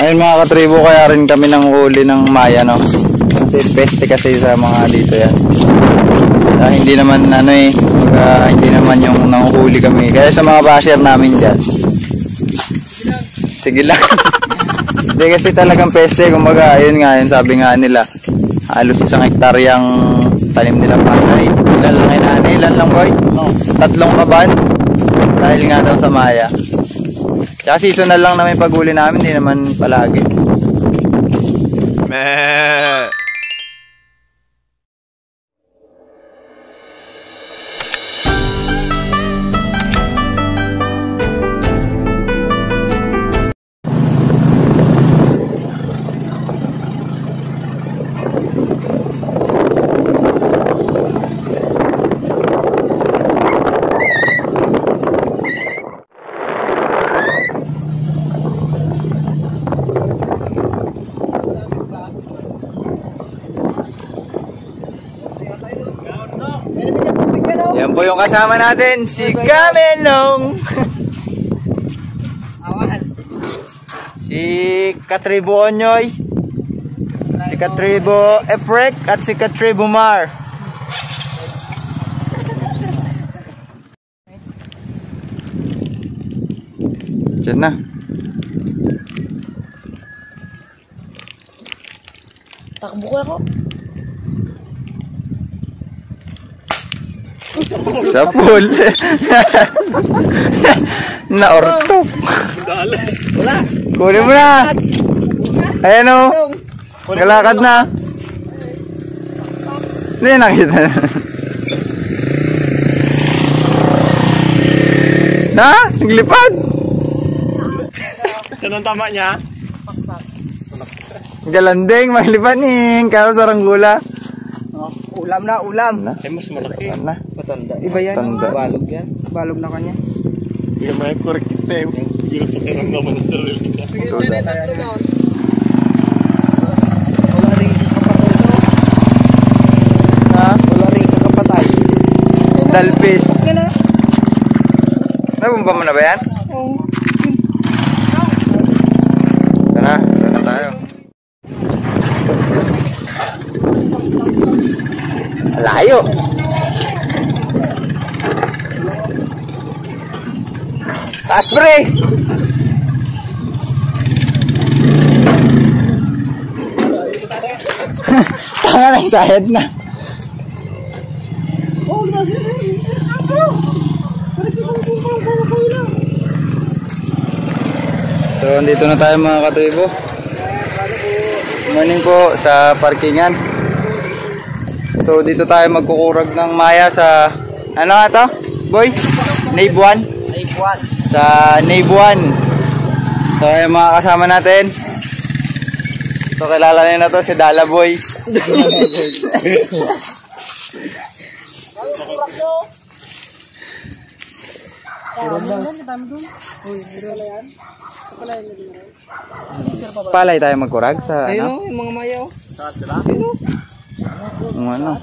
Ayun mga katribo, kaya rin kami nang huli ng maya, no? Kasi peste kasi sa mga dito yan. Hindi naman ano eh, hindi naman yung nanguhuli kami. Kaya sa mga basher namin dyan, sige lang. Hindi kasi talagang peste, kumbaga, ayun nga, yun sabi nga nila, halos 1 hektaryang tanim nilang palay. Ilan lang boy? 3 kaban. Dahil nga daw sa maya. Tsaka seasonal lang namin paghuli namin, hindi naman palagi. Yan po yung kasama natin, si Kamenong. Si Katribo Onyoy, si Katribo Efrek at si Katribo Mar. Diyan na. Takbo ko ako. Sa pool. Naortok. Wala. Kunin mo na. Ayan o. Kalakad na. Hindi nakita na. Na? Naglipad. Saan ang tama niya? Galandeng, maglipad ning. Kaya saranggula. Ulam na, ulam. Ay, mas malaki. Na. Patanda. Iba yan. Tanda. Balog yan. Balog na kanya. Hindi may korek kita eh. Hindi ko pakiramdaman ng sarili ka. Wala rin kakapatay. Ha? Wala rin kakapatay. Dalpis. Yan na. Nabumba mo na ba yan? Oo. Tara, tara tayo. Layo. Asbre. Tanga na sa head na. Oh, nasa. So, andito na tayo mga katribo. Morning po sa parkingan. So, dito tayo magkukurag ng maya sa, ano nga to? Boy? Nave 1? Nave 1. Sa Nave 1. So, yung mga kasama natin. So, kilala nyo na to, si Dala Boy. Palay tayo magkurag sa ano? Ayun, yung mga mayaw. Yung ano?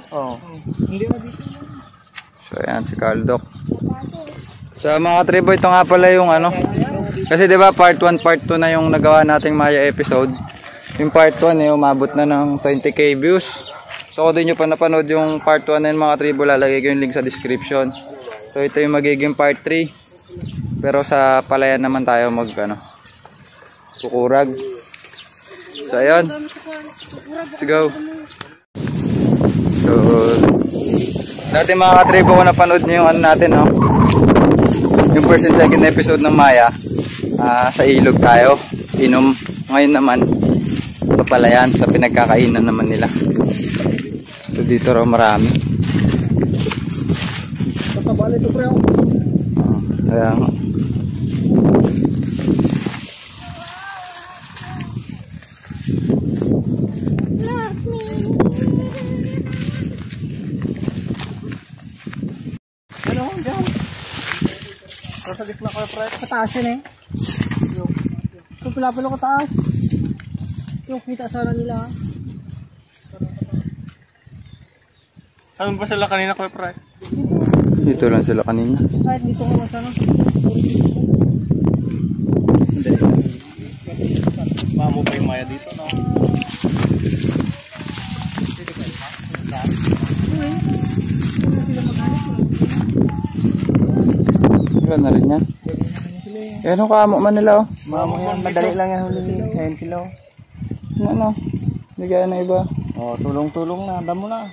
Oh. So ayan si Carl Doc. Sa mga tribo, ito nga pala yung ano. Kasi 'di ba part 1, part 2 na yung nagawa nating Maya episode. Yung part 1 eh umabot na ng 20k views. So kung di nyo pa napanood yung part 1 na yun mga tribo, lalagay ko yung link sa description. So ito yung magiging part 3. Pero sa palayan naman tayo mag ano, kukurag. So ayun. Let's go. So dati mga katribo, kung napanood nyo yung ano natin, no? Yung first and second episode ng Maya, sa ilog tayo inom. Ngayon naman sa palayan, sa pinagkakainan naman nila. So dito raw marami. Kaya nga. Ano, dyan. Sa gitna ko, pre. Kataas yun eh. Yung pila-pila ko taas. Yung kita sana nila. Saan ba sila kanina ko, pre? Dito lang sila kanina. Kahit dito ko masana. maya dito, no? Wala na rin yan. Eh, ano kaamo man nila oh? Madali lang yan huli. Ngayon sila. Ano? Hindi kaya na iba. Oh, tulong-tulong na. Damo na.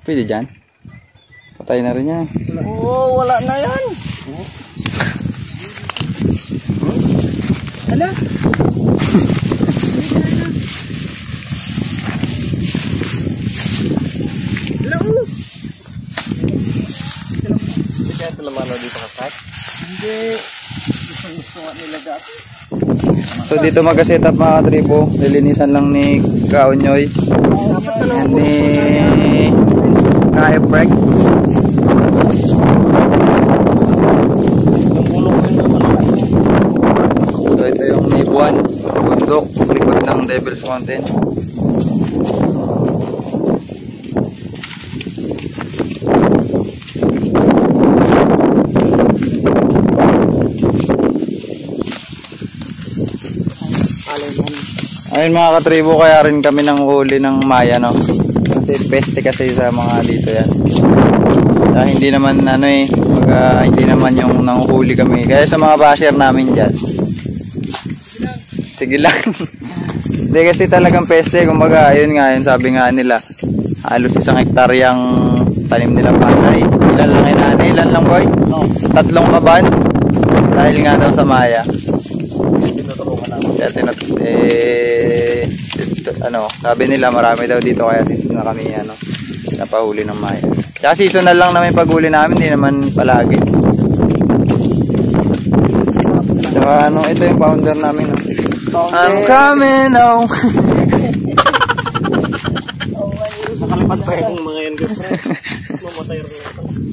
Pwede dyan. Patay na rin yan. Oo, wala na yan. Ala? Hello? Hindi kaya sila mano dito kasat? Hindi. Gusto nga nila dati. So dito mag-set up mga katribo. Nilinisan lang ni Kaonyoy. And ni Kaeprek. So ito yung Nibuan. Bundok. Likod ng Devil's Mountain. Ayun mga katribo, kaya rin kami nang huli ng maya, no? Kasi peste kasi sa mga dito yan. Hindi naman ano eh, hindi naman yung nanghuli kami. Kaya sa mga basher namin dyan, sige lang. Hindi kasi talagang peste, kumbaga ayun nga, yun sabi nga nila, halos 1 hektaryang tanim nila palay. Ilan lang inani, ilan lang boy? 3 kaban. Dahil nga daw sa maya. Sabi nila marami daw dito kaya dito na kami napahuli ng maya. Tsaka seasonal lang namin paghuli namin, hindi naman palagi. Tsaka ito yung founder namin. I'm coming home. Nakalipat pa yung mga yan, girlfriend. Mamatay rin.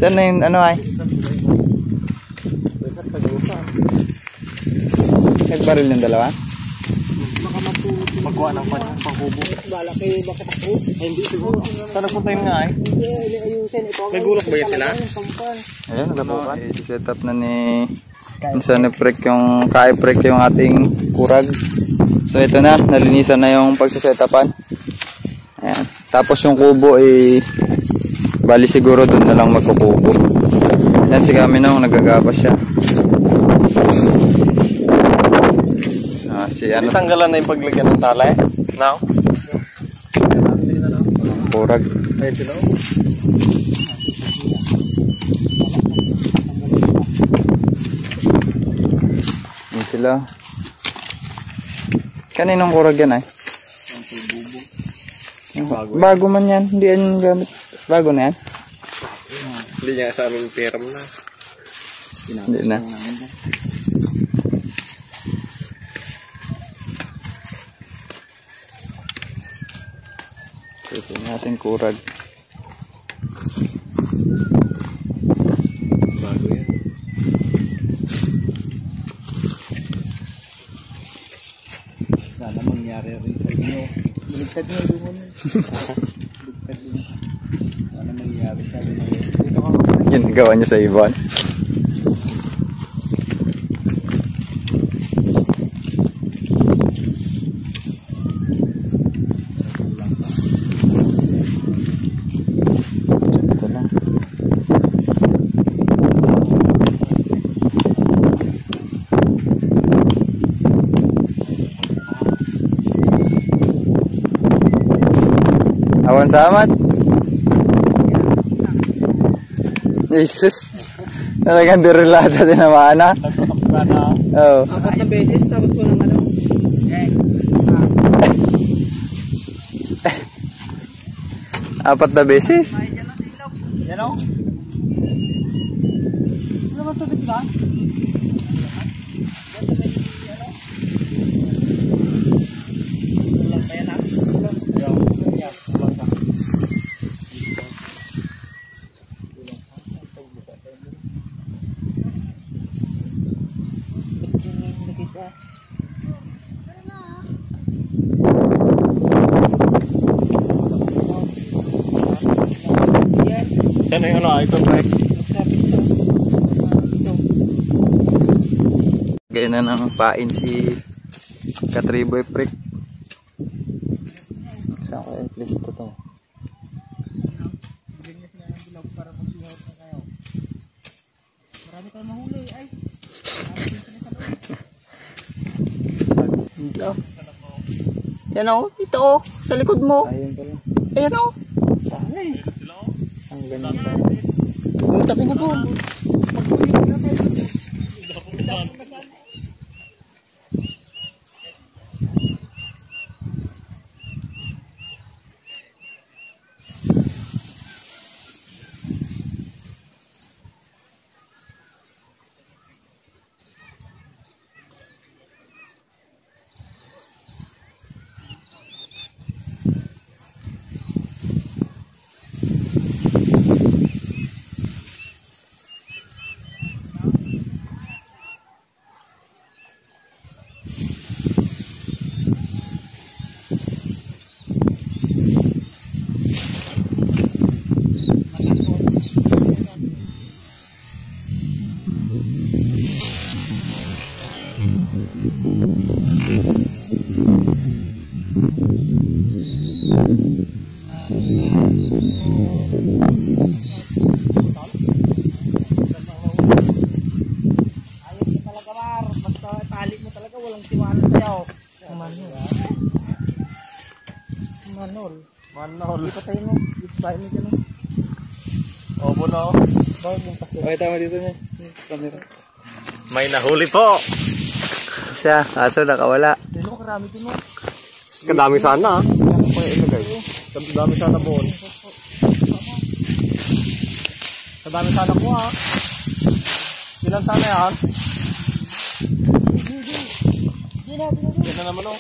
Saan na yung ay? Nagbaril yung dalawa? Magkuha ng pangkubo. Balaki, bakit ako? Hindi siguro. Saan nagpunta yun nga eh? May gulok ba yan sila? Ayan, naglapukan. I-set up na ni Kaeprek yung Kaeprek yung ating kurag. So ito na, nalinisan na yung pagsasetapan. Ayan. Tapos yung kubo bali siguro doon na lang magkukubo. Yan si Kaminong, nagagapas siya. Tanggalan na yung paglagyan ng tala eh. Now? Kurag. Ayun sila. Yan sila. Kaninong kurag yan ay? Bago man yan. Hindi yan gamit. Bago na yan? Hindi niya sa aming pera mo na. Hindi na. Ito yung ating kurag. Bago yan. Sana mangyari rin sa inyo. Baligtad nyo yung muna. Baligtad nyo. Sana mangyari sa inyo. Dito ka. Ginagawa nyo sa ibon. Awan samat. Jesus. Talagang direlata din naman na. Oo. 4 na beses tapos walang ano. Apat na beses. Yan o. Ano ba tubig ba? Yan na yung ito break. Gaya na ng pain si Katriboy Prick. Listo to. Bigyan niya sila ng bilog para mag-ihot na kayo. Marami tayong mahuli ay. Marami din sila sa loob. Hindi ah. Yan o, ito o, sa likod mo. Ayun pala. Ayan o. Dami. Isang ganito. Yung tabi niya po. Ayos ka talaga, Mar. Basta tali mo talaga, walang tiwala sa'yo. Manol. Manol. Manol. Di pa tayo mo. Di pa tayo mo dyan. Opo na o. Bawag yung kasi. Okay, tama dito niya. Camera. May nahuli po. Siya, kaso nakawala. Dito mo karami din mo. Kadami sana ah. May ilagay. Kadami sana po. Kadami sana po ah. Ilan sana yan? Di na, di na. Yan na naman o.